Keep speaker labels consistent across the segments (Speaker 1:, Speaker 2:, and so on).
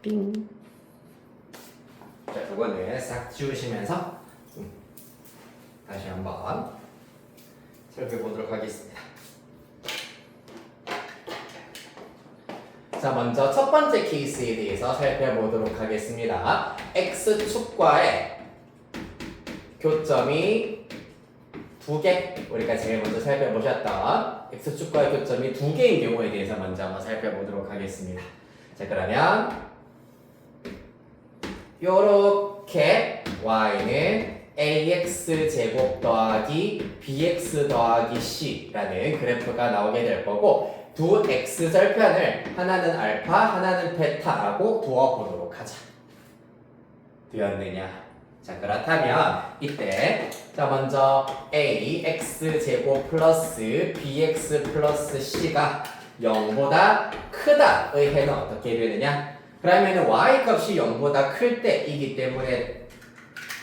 Speaker 1: 빙.
Speaker 2: 자, 이거는 싹 지우시면서 다시 한번 살펴보도록 하겠습니다. 자, 먼저 첫 번째 케이스에 대해서 살펴보도록 하겠습니다. X축과의 교점이 2개, 우리가 제일 먼저 살펴보셨던 X축과의 교점이 2개인 경우에 대해서 먼저 한번 살펴보도록 하겠습니다. 자, 그러면 요렇게 y는 ax 제곱 더하기 bx 더하기 c라는 그래프가 나오게 될 거고, 두 x절편을 하나는 알파 하나는 베타라고 두어보도록 하자. 되었느냐? 자, 그렇다면 이때 자, 먼저 ax 제곱 플러스 bx 플러스 c가 0보다 크다의 해는 어떻게 되느냐? 그러면 y 값이 0보다 클 때이기 때문에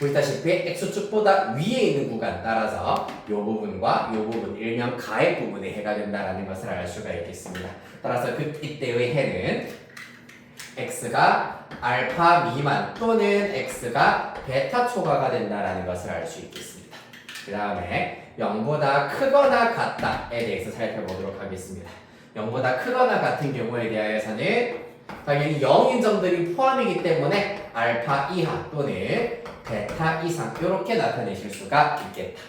Speaker 2: 보시다시피 x축보다 위에 있는 구간, 따라서 이 부분과 이 부분, 일명 가액 부분의 해가 된다는 것을 알 수가 있겠습니다. 따라서 이때의 해는 x가 알파 미만 또는 x가 베타 초과가 된다는 것을 알 수 있겠습니다. 그 다음에 0보다 크거나 같다에 대해서 살펴보도록 하겠습니다. 0보다 크거나 같은 경우에 대하여서는 당연히 0인 점들이 포함이기 때문에 알파 이하 또는 베타 이상 이렇게 나타내실 수가 있겠다.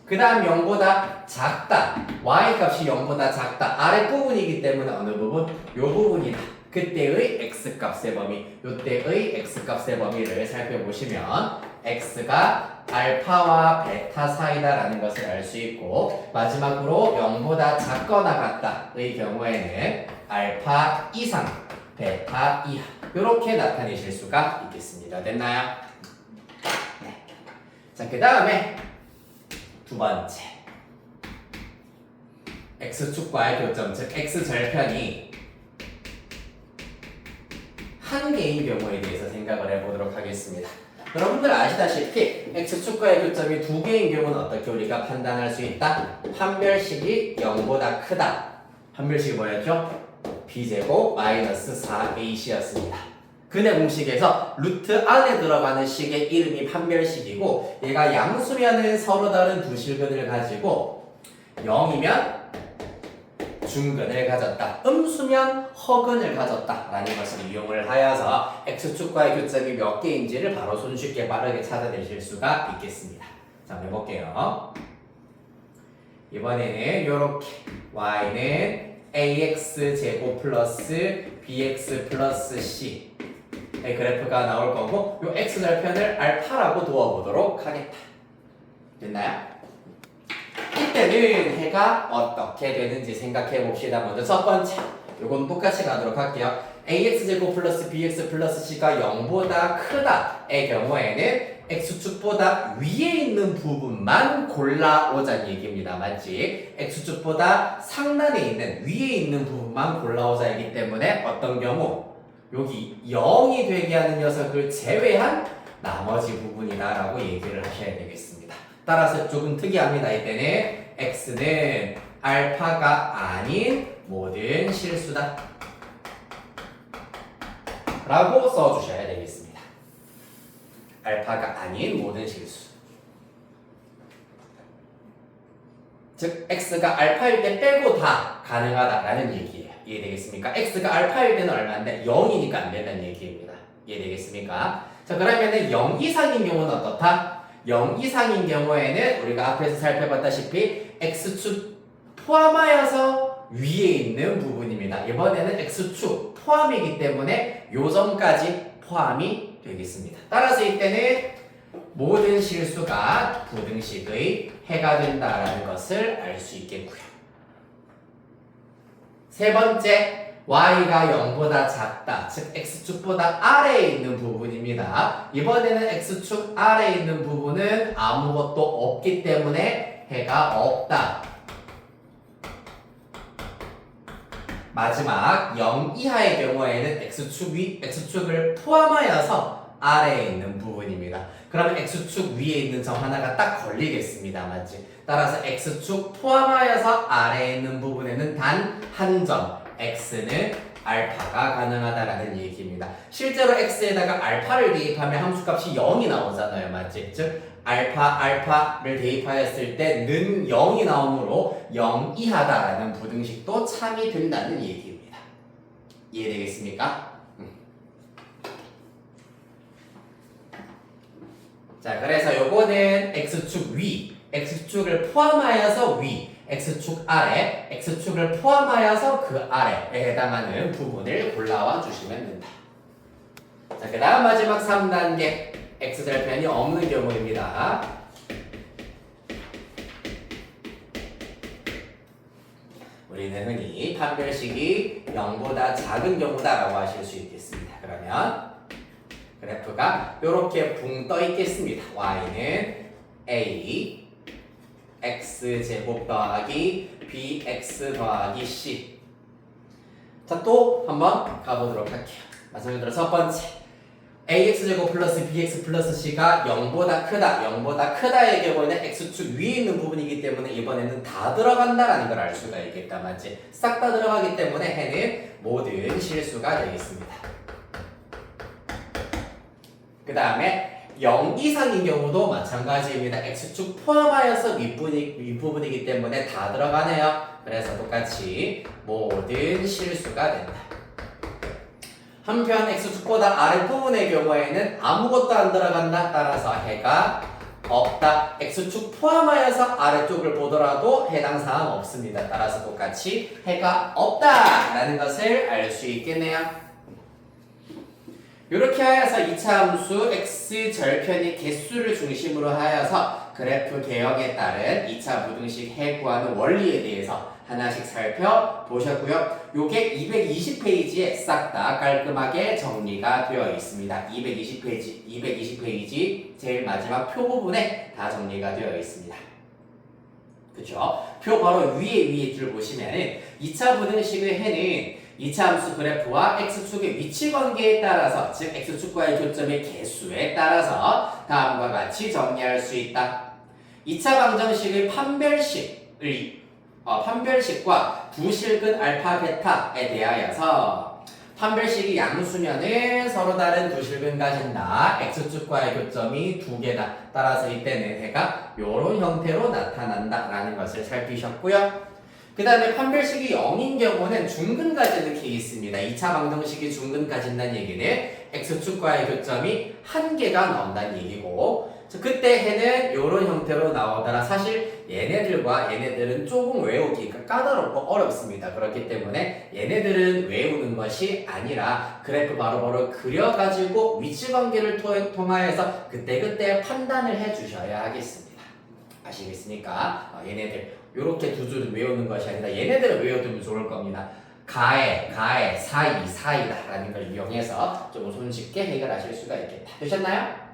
Speaker 2: 그 다음 0보다 작다, y 값이 0보다 작다, 아랫부분이기 때문에 어느 부분? 이 부분이다. 그때의 x값의 범위, 이때의 x값의 범위를 살펴보시면 x가 알파와 베타 사이다라는 것을 알 수 있고, 마지막으로 0보다 작거나 같다의 경우에는 알파 이상, 베타 이하 이렇게 나타내실 수가 있겠습니다. 됐나요? 네. 자, 그 다음에 두 번째 x축과의 교점, 즉 x절편이 한 개인 경우에 대해서 생각을 해보도록 하겠습니다. 여러분들 아시다시피 x축과의 교점이 2개인 경우는 어떻게 우리가 판단할 수 있다? 판별식이 0보다 크다. 판별식이 뭐였죠? b제곱 마이너스 4ac였습니다. 근의 공식에서 루트 안에 들어가는 식의 이름이 판별식이고, 얘가 양수면은 서로 다른 두 실근을 가지고 0이면 중근을 가졌다, 음수면 허근을 가졌다 라는 것을 이용을 하여서 x축과의 교점이 몇 개인지를 바로 손쉽게 빠르게 찾아내실 수가 있겠습니다. 자, 한번 해볼게요. 이번에는 이렇게 y는 ax 제곱 플러스 bx 플러스 c의 그래프가 나올 거고, 이 x절편을 알파라고 두어보도록 하겠다. 됐나요? 이때는 해가 어떻게 되는지 생각해 봅시다. 먼저 첫 번째, 요건 똑같이 가도록 할게요. ax 제곱 플러스 bx 플러스 c가 0보다 크다의 경우에는 x축보다 위에 있는 부분만 골라오자는 얘기입니다. 맞지? x축보다 상단에 있는 위에 있는 부분만 골라오자이기 때문에 어떤 경우 여기 0이 되게 하는 녀석을 제외한 나머지 부분이다라고 얘기를 하셔야 되겠습니다. 따라서 조금 특이합니다. 이때는 x는 알파가 아닌 모든 실수다 라고 써주셔야 되겠습니다. 알파가 아닌 모든 실수, 즉 x가 알파일 때 빼고 다 가능하다라는 얘기예요. 이해되겠습니까? x가 알파일 때는 얼마인데 0이니까 안 된다는 얘기입니다. 이해되겠습니까? 자, 그러면은 0 이상인 경우는 어떻다? 0 이상인 경우에는 우리가 앞에서 살펴봤다시피 x축 포함하여서 위에 있는 부분입니다. 이번에는 x축 포함이기 때문에 요 점까지 포함이 되겠습니다. 따라서 이때는 모든 실수가 부등식의 해가 된다라는 것을 알 수 있겠고요. 세 번째, y가 0보다 작다, 즉 x축보다 아래에 있는 부분입니다. 이번에는 x축 아래에 있는 부분은 아무것도 없기 때문에 해가 없다. 마지막 0 이하의 경우에는 x축을 포함하여서 아래에 있는 부분입니다. 그러면 x축 위에 있는 점 하나가 딱 걸리겠습니다. 맞지? 따라서 x축 포함하여서 아래에 있는 부분에는 단 한 점, x는 알파가 가능하다라는 얘기입니다. 실제로 x에다가 알파를 대입하면 함수값이 0이 나오잖아요. 맞지? 즉 알파를 대입하였을 때 는 0이 나오므로 0 이하다라는 부등식도 참이 된다는 얘기입니다. 이해되겠습니까? 자, 그래서 요거는 x축 위, x축을 포함하여서 위, x축 아래, x축을 포함하여서 그 아래에 해당하는 부분을 골라와 주시면 된다. 자, 그 다음 마지막 3단계 x절편이 없는 경우입니다. 우리는 흔히 판별식이 0보다 작은 경우다라고 하실 수 있겠습니다. 그러면 그래프가 이렇게 붕 떠 있겠습니다. y는 a x제곱 더하기 bx 더하기 c. 자, 또 한번 가보도록 할게요. 말씀드린 첫 번째 ax제곱 플러스 bx 플러스 c가 0보다 크다. 0보다 크다의 경우에는 x축 위에 있는 부분이기 때문에 이번에는 다 들어간다라는 걸 알 수가 있겠다. 맞지? 싹 다 들어가기 때문에 해는 모든 실수가 되겠습니다. 그 다음에 0 이상인 경우도 마찬가지입니다. x축 포함하여서 윗부분이기 때문에 다 들어가네요. 그래서 똑같이 모든 실수가 된다. 한편 x축보다 아랫부분의 경우에는 아무것도 안 들어간다. 따라서 해가 없다. x축 포함하여서 아래쪽을 보더라도 해당 사항 없습니다. 따라서 똑같이 해가 없다라는 것을 알 수 있겠네요. 이렇게 하여서 2차 함수 x절편의 개수를 중심으로 하여서 그래프 개혁에 따른 2차 부등식 해 구하는 원리에 대해서 하나씩 살펴보셨고요. 요게 220페이지에 싹 다 깔끔하게 정리가 되어 있습니다. 220페이지 제일 마지막 표 부분에 다 정리가 되어 있습니다. 그쵸? 표 바로 위에 줄 보시면은 2차 부등식의 해는 2차 함수 그래프와 x축의 위치 관계에 따라서, 즉 x축과의 교점의 개수에 따라서 다음과 같이 정리할 수 있다. 2차 방정식의 판별식과 부실근 알파 베타에 대하여서 판별식이 양수면은 서로 다른 부실근 가진다. x축과의 교점이 2개다. 따라서 이때는 해가 이런 형태로 나타난다라는 것을 살피셨고요. 그 다음에 판별식이 0인 경우는 중근 가지는 케이스입니다. 2차 방정식이 중근 가진다는 얘기는 x축과의 교점이 1개가 나온다는 얘기고, 그때 해는 이런 형태로 나오더라. 사실 얘네들은 조금 외우기가 까다롭고 어렵습니다. 그렇기 때문에 얘네들은 외우는 것이 아니라 그래프 바로바로 그려가지고 위치관계를 통하여서 그때그때 판단을 해주셔야 하겠습니다. 아시겠습니까? 얘네들 요렇게 두 줄은 외우는 것이 아니라 얘네들을 외워두면 좋을 겁니다. 가에, 사이다 라는 걸 이용해서 좀 손쉽게 해결하실 수가 있겠다. 되셨나요?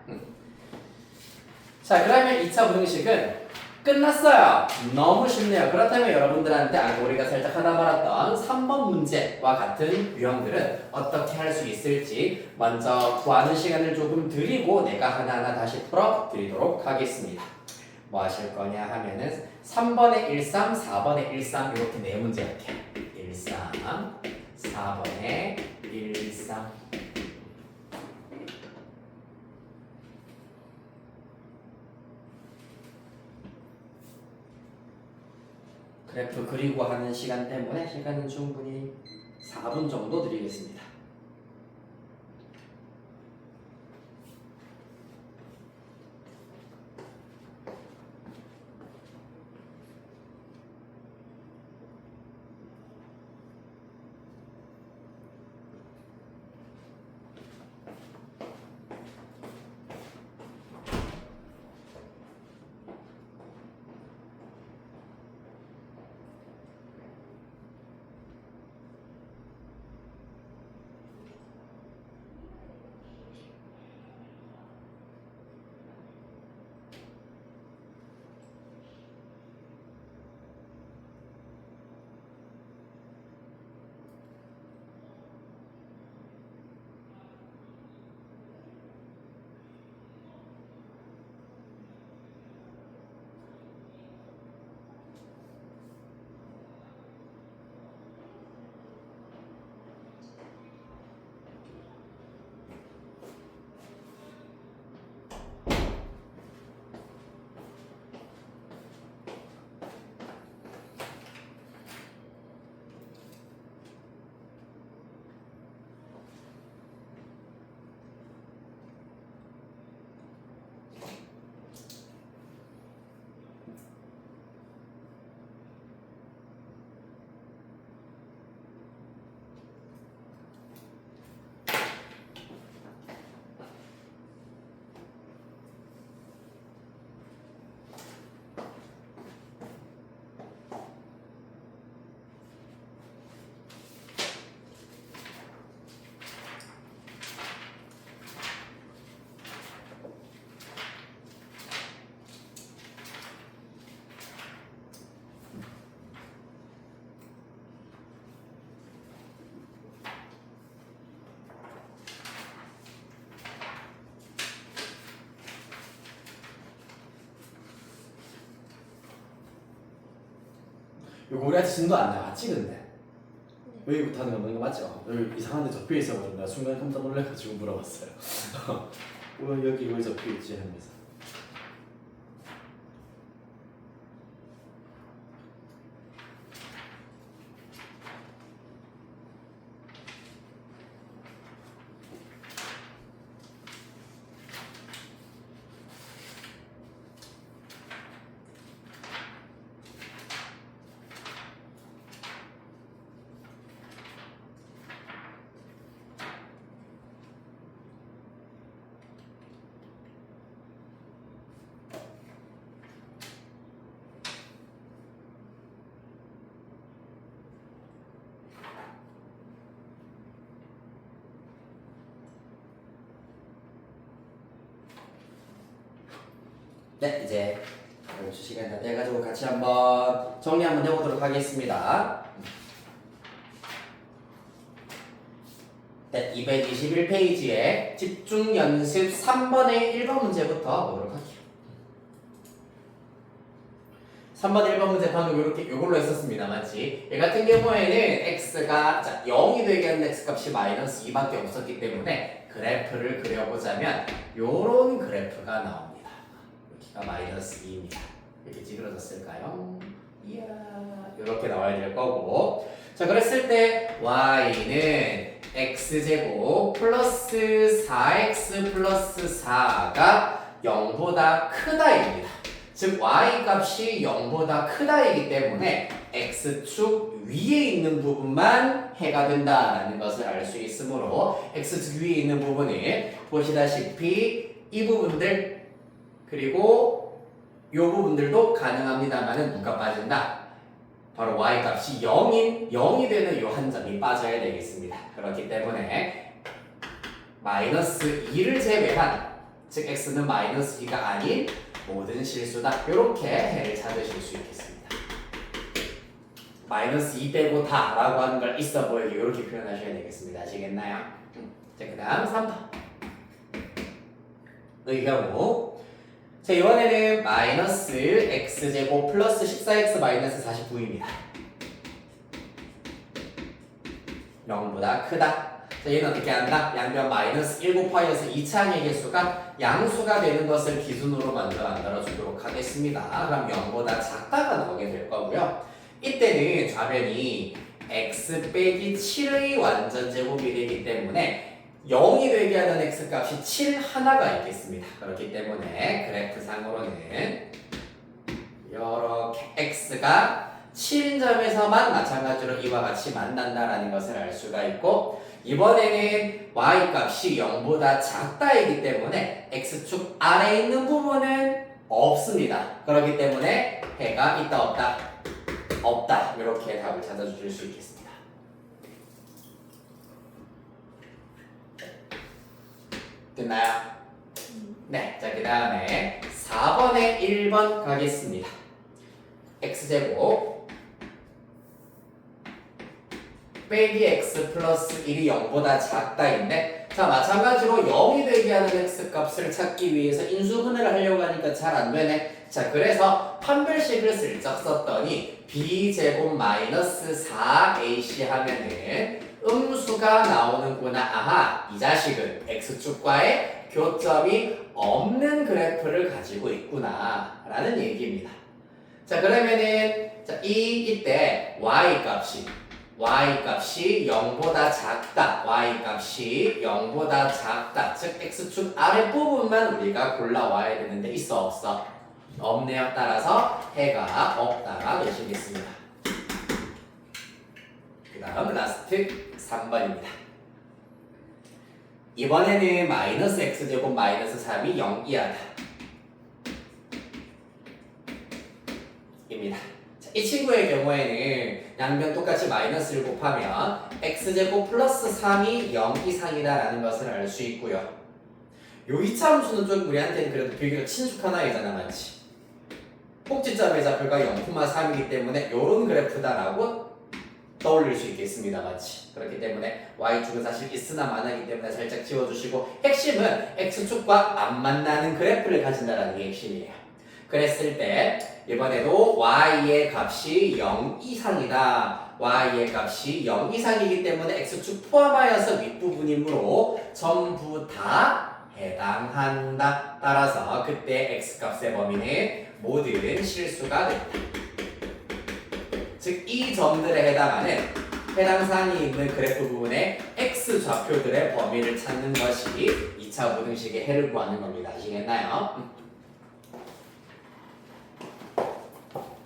Speaker 2: 자, 그러면 2차 부등식은 끝났어요. 너무 쉽네요. 그렇다면 여러분들한테 우리가 살짝 하다 말았던 3번 문제와 같은 유형들은 어떻게 할 수 있을지 먼저 구하는 시간을 조금 드리고 내가 하나하나 다시 풀어드리도록 하겠습니다. 뭐 하실 거냐 하면은 3번에 13, 4번에 13 이렇게 네 문제 할게요. 13, 4번에 13. 그래프 그리고 하는 시간 때문에 시간은 충분히 4분 정도 드리겠습니다.
Speaker 1: 이거 우리한테 진도 안 나왔지 근데? 여기부터 하는 거 맞는 거 맞죠? 여기 이상한 데 적혀 있어가지고 나 순간 깜짝 놀래가지고 물어봤어요. 여기 왜 적혀 있지 하면서.
Speaker 2: 네, 이제 시간 다 돼가지고 같이 한번 정리 한번 해보도록 하겠습니다. 네, 221페이지에 집중 연습 3번의 1번 문제부터 보도록 할게요. 3번 1번 문제 방금 이렇게 요걸로 했었습니다. 맞지? 얘 같은 경우에는 x가 0이 되게 하는 x값이 마이너스 2밖에 없었기 때문에 그래프를 그려보자면 요런 그래프가 나옵니다. 여기가 마이너스 2입니다. 이렇게 찌그러졌을까요? 이야, 이렇게 나와야 될 거고. 자, 그랬을 때 y는 x제곱 플러스 4x 플러스 4가 0보다 크다입니다. 즉 y 값이 0보다 크다이기 때문에 x축 위에 있는 부분만 해가 된다라는 것을 알 수 있으므로 x축 위에 있는 부분이 보시다시피 이 부분들 그리고 이 부분들도 가능합니다만은 누가 빠진다? 바로 y 값이 0이 되는 이 한 점이 빠져야 되겠습니다. 그렇기 때문에 마이너스 2를 제외한 즉 x는 마이너스 2가 아닌 모든 실수다. 이렇게 해를 찾으실 수 있겠습니다. 마이너스 2 빼고 다 라고 하는 걸 있어 보이게 이렇게 표현하셔야 되겠습니다. 아시겠나요? 자, 그 다음 3번 의 경우 자, 이번에는 마이너스 x제곱 플러스 14x 마이너스 49입니다. 0보다 크다. 자, 얘는 어떻게 한다? 양변 마이너스 1 곱하여서 2차항의 개수가 양수가 되는 것을 기준으로 먼저 만들어주도록 하겠습니다. 그럼 0보다 작다가 나오게 될 거고요. 이때는 좌변이 x 빼기 7의 완전제곱이 되기 때문에 0이 되게 하는 x값이 7 하나가 있겠습니다. 그렇기 때문에 그래프상으로는 이렇게 x가 7인 점에서만 마찬가지로 이와 같이 만난다라는 것을 알 수가 있고 이번에는 y 값이 0보다 작다이기 때문에 x축 아래에 있는 부분은 없습니다. 그렇기 때문에 해가 있다 없다? 없다. 이렇게 답을 찾아주실 수 있겠습니다. 됐나요? 네, 자 그 다음에 4번에 1번 가겠습니다. x제곱 빼기 x 플러스 1이 0보다 작다인데 자 마찬가지로 0이 되게 하는 x값을 찾기 위해서 인수분해를 하려고 하니까 잘 안되네. 자 그래서 판별식을 슬쩍 썼더니 b제곱 마이너스 4ac 하면은 음수가 나오는구나. 아하, 이 자식은 x축과의 교점이 없는 그래프를 가지고 있구나 라는 얘기입니다. 자 그러면은 자, 이때 y 값이 0보다 작다. y값이 0보다 작다. 즉 x축 아랫부분만 우리가 골라와야 되는데 있어 없어? 없네요. 따라서 해가 없다가 되시겠습니다. 그 다음 라스트 3번입니다. 이번에는 마이너스 x제곱 마이너스 3이 0 이하다 입니다. 이 친구의 경우에는 양변 똑같이 마이너스를 곱하면 x제곱 플러스 3이 0 이상이다 라는 것을 알 수 있고요. 요 2차 함수는 좀 우리한테는 그래도 비교가 친숙한 아이잖아. 맞지? 꼭지점의 좌표가 0,3이기 때문에 요런 그래프다라고 떠올릴 수 있겠습니다. 맞지? 그렇기 때문에 y축은 사실 있으나 마나기 때문에 살짝 지워주시고 핵심은 x축과 안 만나는 그래프를 가진다라는 게 핵심이에요. 그랬을 때 이번에도 y의 값이 0 이상이다. y의 값이 0 이상이기 때문에 x축 포함하여서 윗부분이므로 전부 다 해당한다. 따라서 그때 x값의 범위는 모든 실수가 된다. 즉 이 점들에 해당하는 해당 사항이 있는 그래프 부분의 x 좌표들의 범위를 찾는 것이 2차 부등식의 해를 구하는 겁니다. 아시겠나요?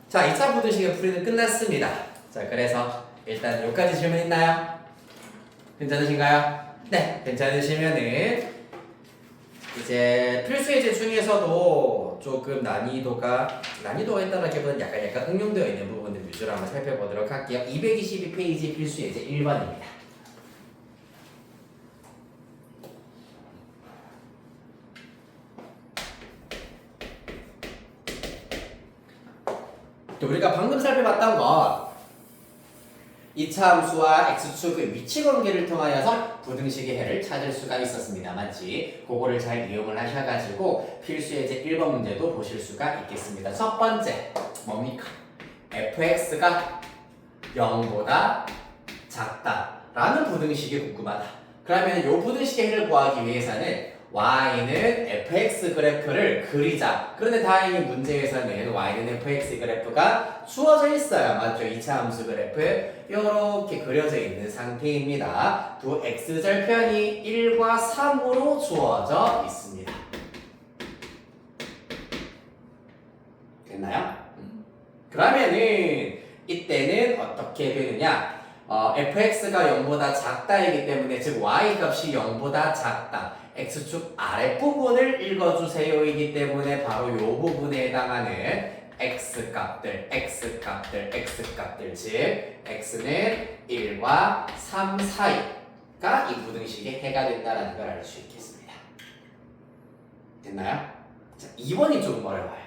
Speaker 2: 자, 2차 부등식의 풀이는 끝났습니다. 자, 그래서 일단 여기까지 질문 있나요? 괜찮으신가요? 네, 괜찮으시면은 이제 필수 예제 중에서도 조금 난이도가 있다라기보다는 약간 응용되어 있는 부분들 위주로 한번 살펴보도록 할게요. 222페이지 필수 예제 1번입니다. 우리가 방금 살펴봤던 건 이차 함수와 x축의 위치 관계를 통하여서 부등식의 해를 찾을 수가 있었습니다. 맞지? 그거를 잘 이용을 하셔가지고 필수 예제 1번 문제도 보실 수가 있겠습니다. 첫 번째 뭡니까? fx가 0보다 작다라는 부등식이 궁금하다. 그러면 이 부등식의 해를 구하기 위해서는 y는 fx 그래프를 그리자. 그런데 다행히 문제에서는 y는 fx 그래프가 주어져 있어요. 맞죠? 2차 함수 그래프 이렇게 그려져 있는 상태입니다. 두 x절편이 1과 3으로 주어져 있습니다. 됐나요? 그러면은 이때는 어떻게 되느냐? fx가 0보다 작다이기 때문에 즉 y 값이 0보다 작다. x축 아랫부분을 읽어주세요이기 때문에 바로 이 부분에 해당하는 x값들 즉 x는 1과 3 사이가 이 부등식의 해가 된다는 걸 알 수 있겠습니다. 됐나요? 자, 2번이 조금 어려워요.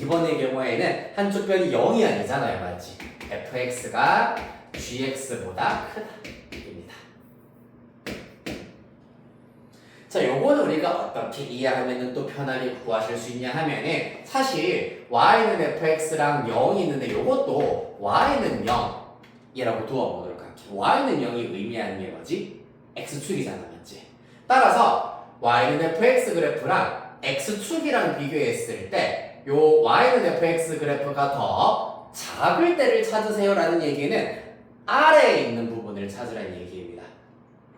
Speaker 2: 2번의 경우에는 한쪽 변이 0이 아니잖아요. 맞지? fx가 gx보다 크다 입니다. 자, 요거는 우리가 어떻게 이해하면 또 편하게 구하실 수 있냐 하면은 사실 y는 fx랑 0이 있는데 요것도 y는 0이라고 두어보도록 할게요. y는 0이 의미하는 게 뭐지? x축이잖아. 맞지? 따라서 y는 fx 그래프랑 x축이랑 비교했을 때 요 y는 fx 그래프가 더 작을 때를 찾으세요라는 얘기는 아래에 있는 부분을 찾으라는 얘기입니다.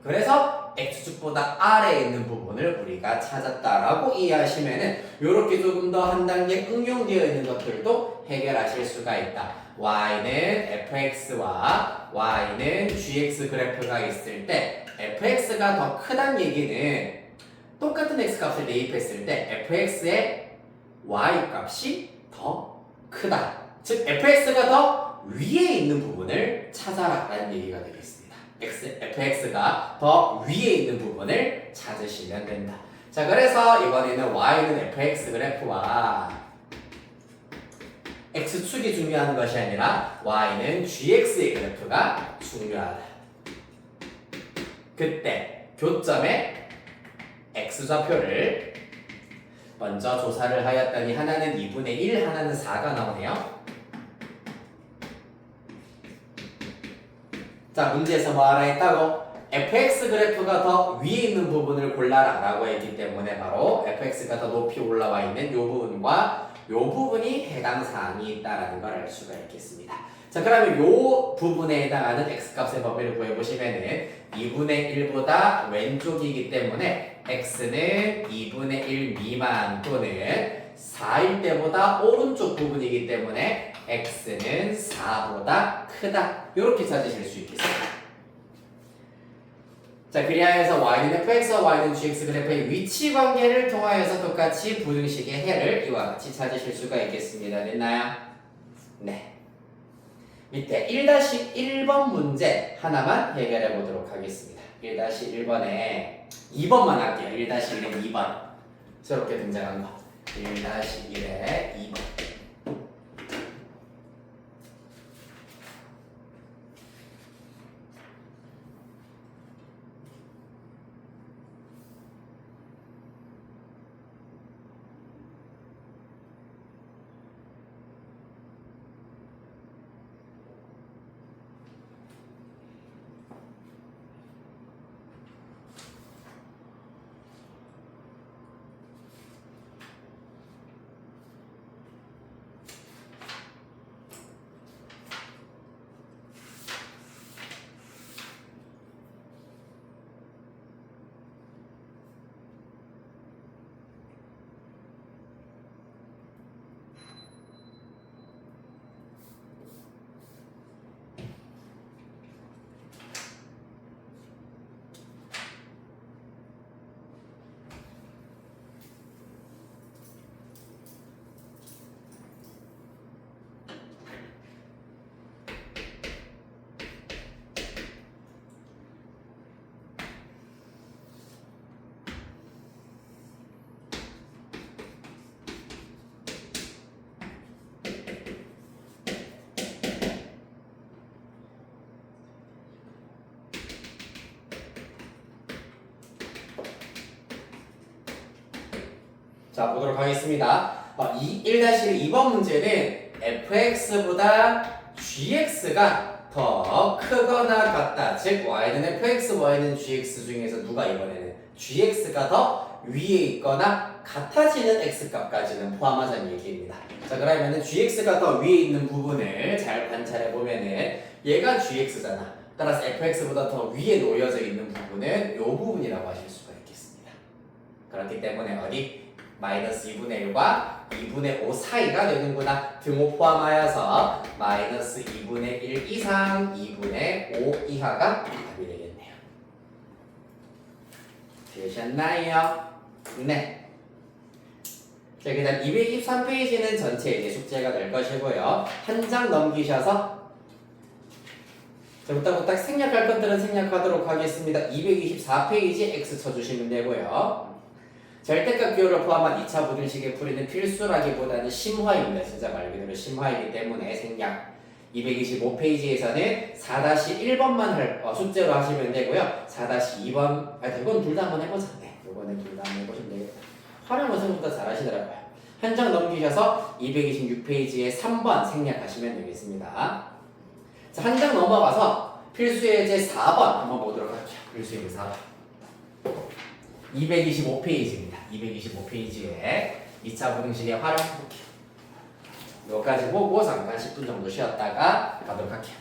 Speaker 2: 그래서 x축보다 아래에 있는 부분을 우리가 찾았다라고 이해하시면은 요렇게 조금 더 한 단계 응용되어 있는 것들도 해결하실 수가 있다. y는 fx와 y는 gx 그래프가 있을 때 fx가 더 크다는 얘기는 똑같은 x값을 대입했을 때 fx의 y값이 더 크다. 즉 fx가 더 위에 있는 부분을 찾아라라는 얘기가 되겠습니다. fx가 더 위에 있는 부분을 찾으시면 된다. 자, 그래서 이번에는 y는 fx 그래프와 x축이 중요한 것이 아니라 y는 gx의 그래프가 중요하다. 그때 교점의 x좌표를 먼저 조사를 하였더니 하나는 2분의 1, 하나는 4가 나오네요. 자, 문제에서 뭐 하라 했다고? fx 그래프가 더 위에 있는 부분을 골라라 라고 했기 때문에 바로 fx가 더 높이 올라와 있는 이 부분과 이 부분이 해당 사항이 있다는 걸 알 수가 있겠습니다. 자, 그러면 이 부분에 해당하는 x값의 범위를 구해보시면은 2분의 1보다 왼쪽이기 때문에 x는 2분의 1 미만 또는 4일 때보다 오른쪽 부분이기 때문에 x는 4보다 크다. 이렇게 찾으실 수 있겠습니다. 자, 그리하여서 y는 fx와 y는 gx 그래프의 위치 관계를 통하여서 똑같이 부등식의 해를 이와 같이 찾으실 수가 있겠습니다. 됐나요? 네. 밑에 1-1번 문제 하나만 해결해 보도록 하겠습니다. 1-1번에 2번만 할게요. 1-1에 2번. 새롭게 등장한 거. 1-1에 2번. 자, 보도록 하겠습니다. 1-2번 문제는 fx보다 gx가 더 크거나 같다. 즉 y는 fx, y는 gx 중에서 누가 이번에는 gx가 더 위에 있거나 같아지는 x값까지는 포함하자는 얘기입니다. 자, 그러면은 gx가 더 위에 있는 부분을 잘 관찰해 보면은 얘가 gx잖아. 따라서 fx보다 더 위에 놓여져 있는 부분은 이 부분이라고 하실 수가 있겠습니다. 그렇기 때문에 어디? 마이너스 2분의 1과 2분의 5 사이가 되는구나. 등호 포함하여서 마이너스 2분의 1 이상 2분의 5 이하가 답이 되겠네요. 되셨나요? 네. 자, 그 다음 223페이지는 전체 이제 숙제가 될 것이고요. 한 장 넘기셔서 자, 부탁 생략할 것들은 생략하도록 하겠습니다. 224페이지 X 쳐주시면 되고요. 절대값 기호를 포함한 2차 부등식의 풀이는 필수라기보다는 심화입니다. 진짜 말 그대로 심화이기 때문에 생략. 225페이지에서는 4-1번만 숙제로 하시면 되고요. 4-2번, 이건 둘 다 한번 해보자. 네, 이거는 둘 다 한번 해보시면 되겠다. 활용은 생각보다 잘 하시더라고요. 한 장 넘기셔서 226페이지에 3번 생략하시면 되겠습니다. 자, 한 장 넘어가서 필수예제 4번 한번 보도록 할게요. 필수예제 4번. 225페이지입니다. 225페이지에 2차 부등식의 활용 볼게요. 여기까지 보고 잠깐 10분 정도 쉬었다가 가도록 할게요.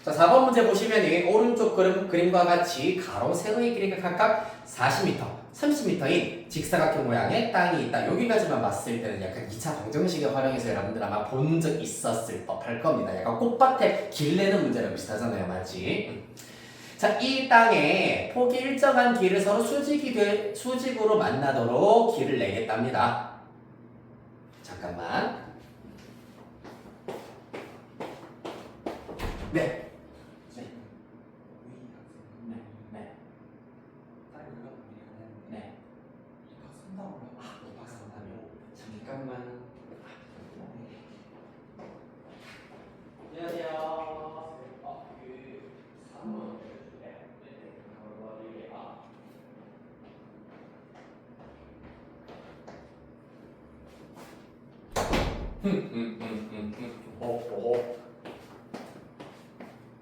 Speaker 2: 자, 4번 문제 보시면 오른쪽 그림과 같이 가로 세로의 길이가 각각 40m, 30m인 직사각형 모양의 땅이 있다. 여기까지만 봤을 때는 약간 2차 방정식을 활용해서 여러분들 아마 본 적 있었을 법할 겁니다. 약간 꽃밭에 길 내는 문제랑 비슷하잖아요, 맞지? 자, 이 땅에 폭이 일정한 길을 서로 수직으로 만나도록 길을 내겠답니다. 잠깐만. 네. 잠깐만. 안녕하세요.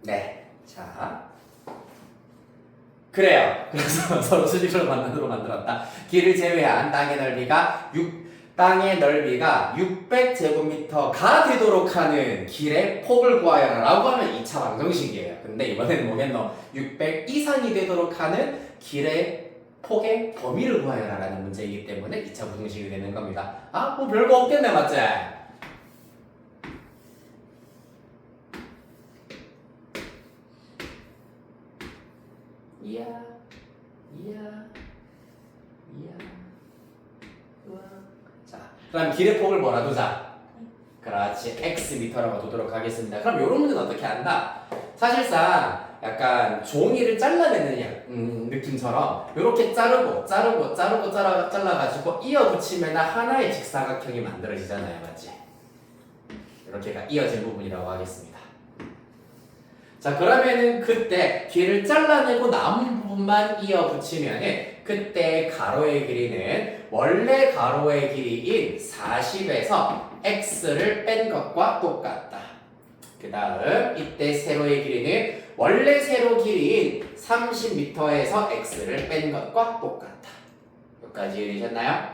Speaker 2: 네. 자. 그래요. 그래서 서로 수직으로 만나도록 만들었다. 길을 제외한 땅의 넓이가 600제곱미터가 되도록 하는 길의 폭을 구하여라 라고 하면 2차 방정식이에요. 근데 이번에는 뭐겠노? 600 이상이 되도록 하는 길의 폭의 범위를 구하여라 라는 문제이기 때문에 2차 부등식이 되는 겁니다. 아, 뭐 별거 없겠네, 맞지? 이야. 자, 그럼 길의 폭을 뭐라 두자? 그렇지, x미터라고 두도록 하겠습니다. 그럼 이런 문제는 어떻게 한다? 사실상 약간 종이를 잘라내는 느낌처럼 이렇게 잘라가지고 이어붙이면 하나의 직사각형이 만들어지잖아요, 맞지? 이렇게가 이어진 부분이라고 하겠습니다. 자, 그러면은 그때 길을 잘라내고 남은 부분만 이어붙이면은 그때 가로의 길이는 원래 가로의 길이인 40에서 x를 뺀 것과 똑같다. 그 다음 이때 세로의 길이는 원래 세로 길이인 30m에서 x를 뺀 것과 똑같다. 여기까지 이해되셨나요?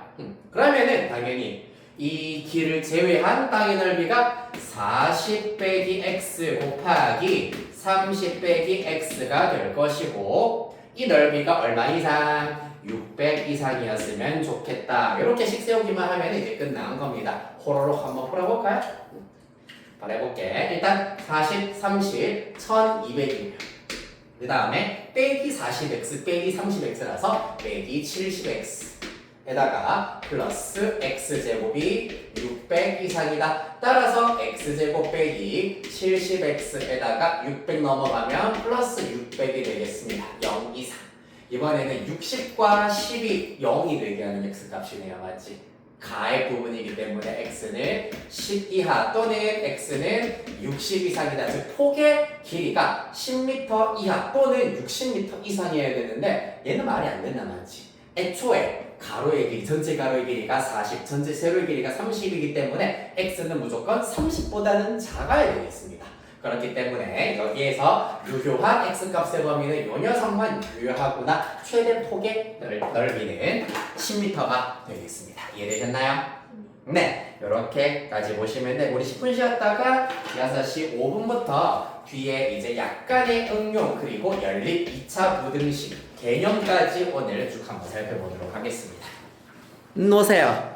Speaker 2: 그러면은 당연히 이 길을 제외한 땅의 넓이가 40 빼기 x 곱하기 30 빼기 x가 될 것이고 이 넓이가 얼마 이상? 600 이상이었으면 좋겠다. 이렇게 식 세우기만 하면 이제 끝나는 겁니다. 호로록 한번 풀어볼까요? 바로 해볼게. 일단 40, 30, 1200이에요. 그 다음에 빼기 40x 빼기 30x라서 빼기 70x 에다가 플러스 x제곱이 600 이상이다. 따라서 x제곱 빼기 70x에다가 600 넘어가면 플러스 600이 되겠습니다. 0 이상. 이번에는 60과 10이 0이 되게 하는 x값이네요. 맞지? 가의 부분이기 때문에 x는 10 이하 또는 x는 60 이상이다. 즉 폭의 길이가 10m 이하 또는 60m 이상이어야 되는데 얘는 말이 안 된다 맞지? 애초에 가로의 길이, 전체 가로의 길이가 40, 전체 세로의 길이가 30이기 때문에 x는 무조건 30보다는 작아야 되겠습니다. 그렇기 때문에 여기에서 유효한 x값의 범위는 요 녀석만 유효하구나. 최대 폭의 넓이는 10m가 되겠습니다. 이해되셨나요? 네, 이렇게까지 보시면 돼. 우리 10분 쉬었다가 6시 5분부터 뒤에 이제 약간의 응용 그리고 연립 2차 부등식 개념까지 오늘 쭉 한번 살펴보도록 하겠습니다. 놓으세요.